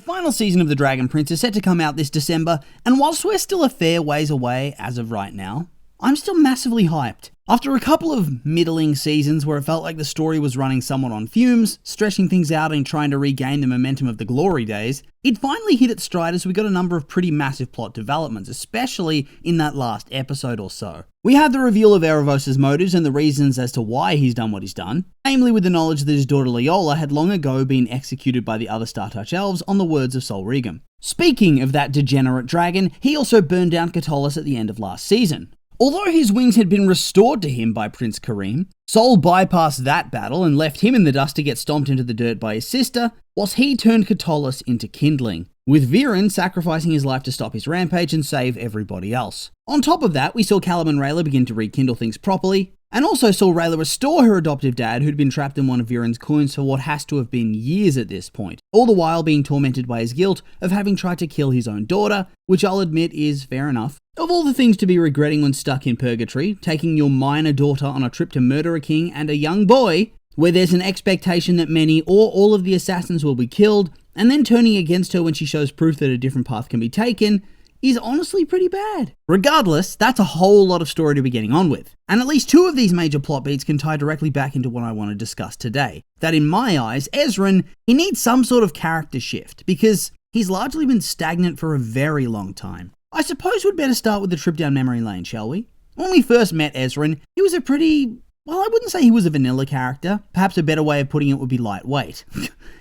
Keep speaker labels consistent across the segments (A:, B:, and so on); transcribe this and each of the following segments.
A: final season of The Dragon Prince is set to come out this December, and whilst we're still a fair ways away as of right now, I'm still massively hyped. After a couple of middling seasons where it felt like the story was running somewhat on fumes, stretching things out and trying to regain the momentum of the glory days, it finally hit its stride as we got a number of pretty massive plot developments, especially in that last episode or so. We had the reveal of Erebos' motives and the reasons as to why he's done what he's done, namely with the knowledge that his daughter Leola had long ago been executed by the other Startouch elves on the words of Sol Regum. Speaking of that degenerate dragon, he also burned down Catullus at the end of last season. Although his wings had been restored to him by Prince Kareem, Sol bypassed that battle and left him in the dust to get stomped into the dirt by his sister, whilst he turned Catullus into kindling, with Viren sacrificing his life to stop his rampage and save everybody else. On top of that, we saw Callum and Rayla begin to rekindle things properly, and also saw Rayla restore her adoptive dad who'd been trapped in one of Viren's coins for what has to have been years at this point, all the while being tormented by his guilt of having tried to kill his own daughter, which I'll admit is fair enough. Of all the things to be regretting when stuck in purgatory, taking your minor daughter on a trip to murder a king and a young boy, where there's an expectation that many or all of the assassins will be killed, and then turning against her when she shows proof that a different path can be taken, is honestly pretty bad. Regardless, that's a whole lot of story to be getting on with. And at least two of these major plot beats can tie directly back into what I want to discuss today. That in my eyes, Ezran, he needs some sort of character shift, because he's largely been stagnant for a very long time. I suppose we'd better start with the trip down memory lane, shall we? When we first met Ezran, he was a pretty... well, I wouldn't say he was a vanilla character. Perhaps a better way of putting it would be lightweight.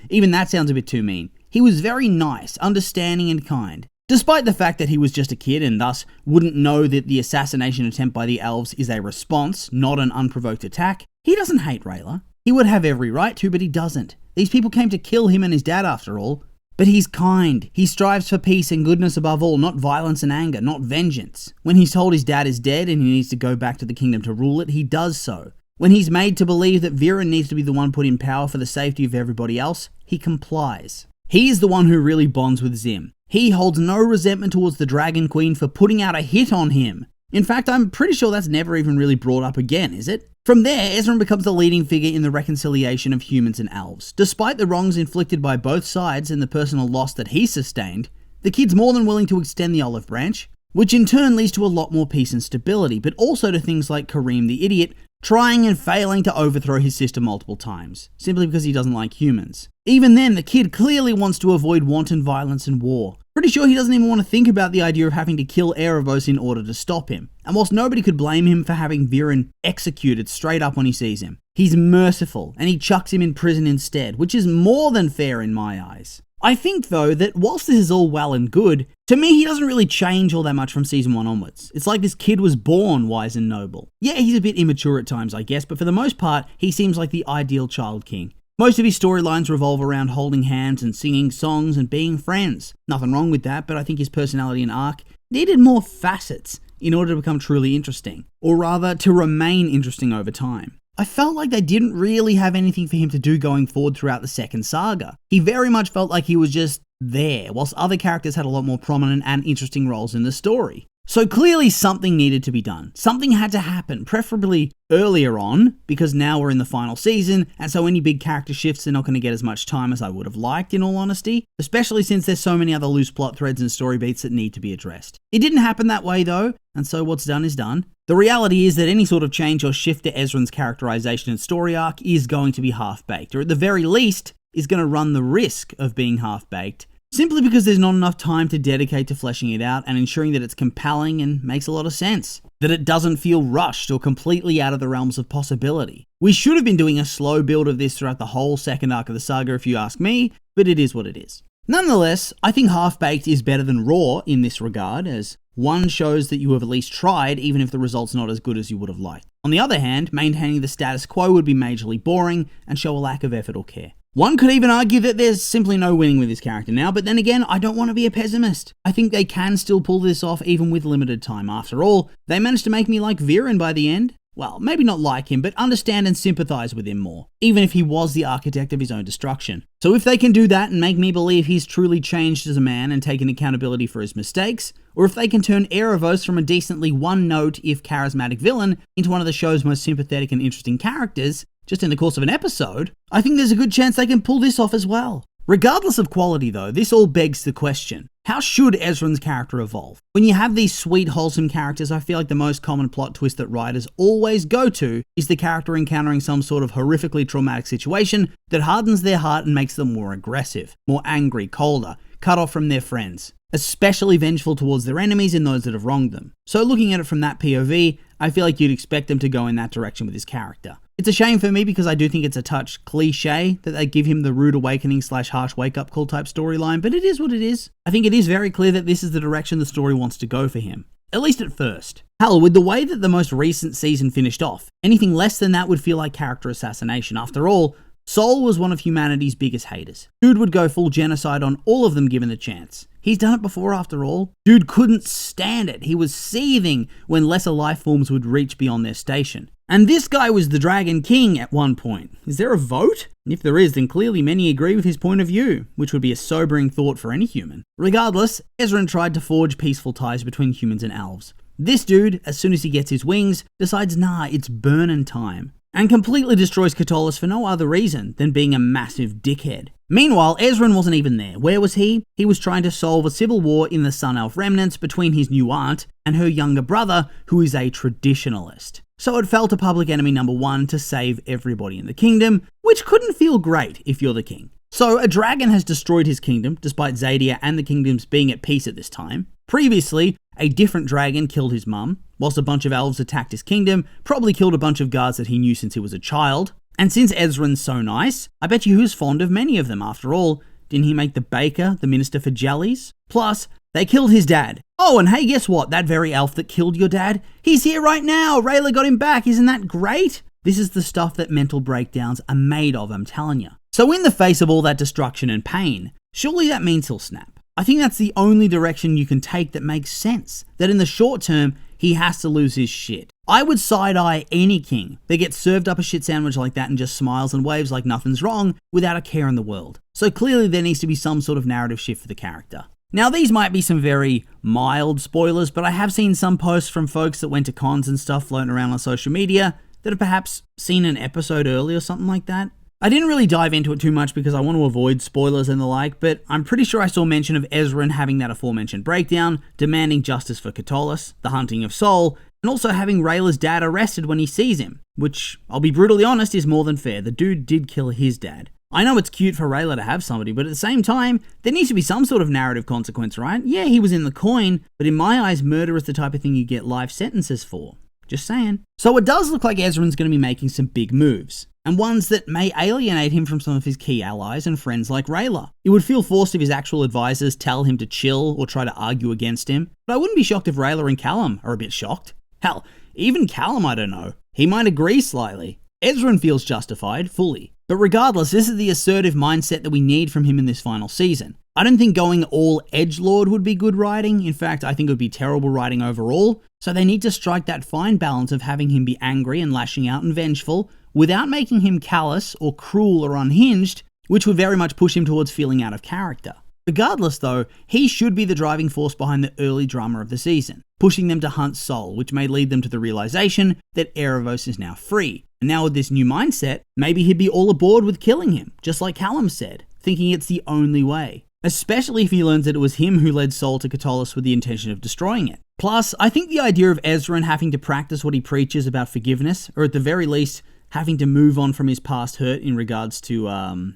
A: Even that sounds a bit too mean. He was very nice, understanding and kind. Despite the fact that he was just a kid and thus wouldn't know that the assassination attempt by the elves is a response, not an unprovoked attack, he doesn't hate Rayla. He would have every right to, but he doesn't. These people came to kill him and his dad after all. But he's kind. He strives for peace and goodness above all, not violence and anger, not vengeance. When he's told his dad is dead and he needs to go back to the kingdom to rule it, he does so. When he's made to believe that Viren needs to be the one put in power for the safety of everybody else, he complies. He is the one who really bonds with Zim. He holds no resentment towards the Dragon Queen for putting out a hit on him. In fact, I'm pretty sure that's never even really brought up again, is it? From there, Ezran becomes the leading figure in the reconciliation of humans and elves. Despite the wrongs inflicted by both sides and the personal loss that he sustained, the kid's more than willing to extend the olive branch, which in turn leads to a lot more peace and stability, but also to things like Kareem the idiot trying and failing to overthrow his sister multiple times, simply because he doesn't like humans. Even then, the kid clearly wants to avoid wanton violence and war. Pretty sure he doesn't even want to think about the idea of having to kill Erebos in order to stop him. And whilst nobody could blame him for having Viren executed straight up when he sees him, he's merciful and he chucks him in prison instead, which is more than fair in my eyes. I think though that whilst this is all well and good, to me he doesn't really change all that much from season 1 onwards. It's like this kid was born wise and noble. Yeah, he's a bit immature at times I guess, but for the most part he seems like the ideal child king. Most of his storylines revolve around holding hands and singing songs and being friends. Nothing wrong with that, but I think his personality and arc needed more facets in order to become truly interesting, or rather to remain interesting over time. I felt like they didn't really have anything for him to do going forward throughout the second saga. He very much felt like he was just there, whilst other characters had a lot more prominent and interesting roles in the story. So clearly something needed to be done. Something had to happen, preferably earlier on, because now we're in the final season, and so any big character shifts are not going to get as much time as I would have liked, in all honesty, especially since there's so many other loose plot threads and story beats that need to be addressed. It didn't happen that way though, and so what's done is done. The reality is that any sort of change or shift to Ezran's characterization and story arc is going to be half-baked, or at the very least, is going to run the risk of being half-baked, simply because there's not enough time to dedicate to fleshing it out and ensuring that it's compelling and makes a lot of sense. That it doesn't feel rushed or completely out of the realms of possibility. We should have been doing a slow build of this throughout the whole second arc of the saga if you ask me, but it is what it is. Nonetheless, I think Half-Baked is better than Raw in this regard, as one shows that you have at least tried even if the result's not as good as you would have liked. On the other hand, maintaining the status quo would be majorly boring and show a lack of effort or care. One could even argue that there's simply no winning with this character now, but then again, I don't want to be a pessimist. I think they can still pull this off even with limited time. After all, they managed to make me like Viren by the end. Well, maybe not like him, but understand and sympathize with him more, even if he was the architect of his own destruction. So if they can do that and make me believe he's truly changed as a man and taken accountability for his mistakes, or if they can turn Erebos from a decently one-note, if charismatic villain, into one of the show's most sympathetic and interesting characters, just in the course of an episode, I think there's a good chance they can pull this off as well. Regardless of quality though, this all begs the question, how should Ezran's character evolve? When you have these sweet, wholesome characters, I feel like the most common plot twist that writers always go to is the character encountering some sort of horrifically traumatic situation that hardens their heart and makes them more aggressive, more angry, colder, cut off from their friends, especially vengeful towards their enemies and those that have wronged them. So looking at it from that POV, I feel like you'd expect them to go in that direction with his character. It's a shame for me because I do think it's a touch cliche that they give him the rude awakening / harsh wake-up call type storyline, but it is what it is. I think it is very clear that this is the direction the story wants to go for him. At least at first. Hell, with the way that the most recent season finished off, anything less than that would feel like character assassination. After all, Sol was one of humanity's biggest haters. Dude would go full genocide on all of them given the chance. He's done it before after all. Dude couldn't stand it. He was seething when lesser life forms would reach beyond their station. And this guy was the Dragon King at one point. Is there a vote? If there is, then clearly many agree with his point of view, which would be a sobering thought for any human. Regardless, Ezran tried to forge peaceful ties between humans and elves. This dude, as soon as he gets his wings, decides nah, it's burnin' time, and completely destroys Catullus for no other reason than being a massive dickhead. Meanwhile, Ezran wasn't even there. Where was he? He was trying to solve a civil war in the Sun Elf remnants between his new aunt and her younger brother, who is a traditionalist. So it fell to public enemy number one to save everybody in the kingdom, which couldn't feel great if you're the king. So a dragon has destroyed his kingdom, despite Zadia and the kingdoms being at peace at this time. Previously, a different dragon killed his mum, whilst a bunch of elves attacked his kingdom, probably killed a bunch of guards that he knew since he was a child. And since Ezran's so nice, I bet you he was fond of many of them. After all, didn't he make the baker the minister for jellies? Plus, they killed his dad. Oh, and hey, guess what? That very elf that killed your dad, he's here right now! Rayla got him back, isn't that great? This is the stuff that mental breakdowns are made of, I'm telling you. So in the face of all that destruction and pain, surely that means he'll snap. I think that's the only direction you can take that makes sense. That in the short term, he has to lose his shit. I would side-eye any king that gets served up a shit sandwich like that and just smiles and waves like nothing's wrong without a care in the world. So clearly there needs to be some sort of narrative shift for the character. Now these might be some very mild spoilers, but I have seen some posts from folks that went to cons and stuff floating around on social media that have perhaps seen an episode early or something like that. I didn't really dive into it too much because I want to avoid spoilers and the like, but I'm pretty sure I saw mention of Ezran having that aforementioned breakdown, demanding justice for Catullus, the hunting of Sol, and also having Rayla's dad arrested when he sees him, which, I'll be brutally honest, is more than fair. The dude did kill his dad. I know it's cute for Rayla to have somebody, but at the same time, there needs to be some sort of narrative consequence, right? Yeah, he was in the coin, but in my eyes, murder is the type of thing you get life sentences for. Just saying. So it does look like Ezran's going to be making some big moves, and ones that may alienate him from some of his key allies and friends like Rayla. It would feel forced if his actual advisors tell him to chill or try to argue against him, but I wouldn't be shocked if Rayla and Callum are a bit shocked. Hell, even Callum, I don't know. He might agree slightly. Ezran feels justified, fully. But regardless, this is the assertive mindset that we need from him in this final season. I don't think going all edgelord would be good writing. In fact, I think it would be terrible writing overall. So they need to strike that fine balance of having him be angry and lashing out and vengeful, without making him callous or cruel or unhinged, which would very much push him towards feeling out of character. Regardless though, he should be the driving force behind the early drama of the season, pushing them to hunt Sol, which may lead them to the realization that Erebos is now free. And now with this new mindset, maybe he'd be all aboard with killing him, just like Callum said, thinking it's the only way. Especially if he learns that it was him who led Sol to Catullus with the intention of destroying it. Plus, I think the idea of Ezran having to practice what he preaches about forgiveness, or at the very least, having to move on from his past hurt in regards to,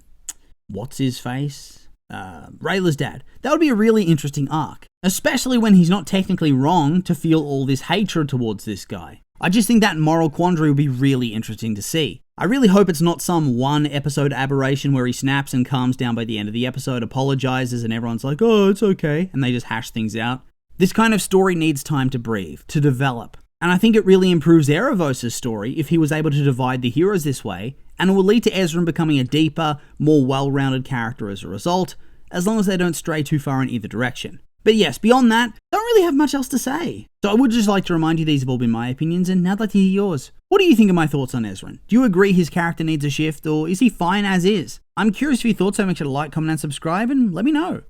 A: what's-his-face? Rayla's dad. That would be a really interesting arc, especially when he's not technically wrong to feel all this hatred towards this guy. I just think that moral quandary would be really interesting to see. I really hope it's not some one episode aberration where he snaps and calms down by the end of the episode, apologizes, and everyone's like, oh, it's okay, and they just hash things out. This kind of story needs time to breathe, to develop. And I think it really improves Erebos' story if he was able to divide the heroes this way, and it will lead to Ezran becoming a deeper, more well-rounded character as a result, as long as they don't stray too far in either direction. But yes, beyond that, don't really have much else to say. So I would just like to remind you these have all been my opinions, and now I'd like to hear yours. What do you think of my thoughts on Ezran? Do you agree his character needs a shift, or is he fine as is? I'm curious for your thoughts, so make sure to like, comment, and subscribe, and let me know.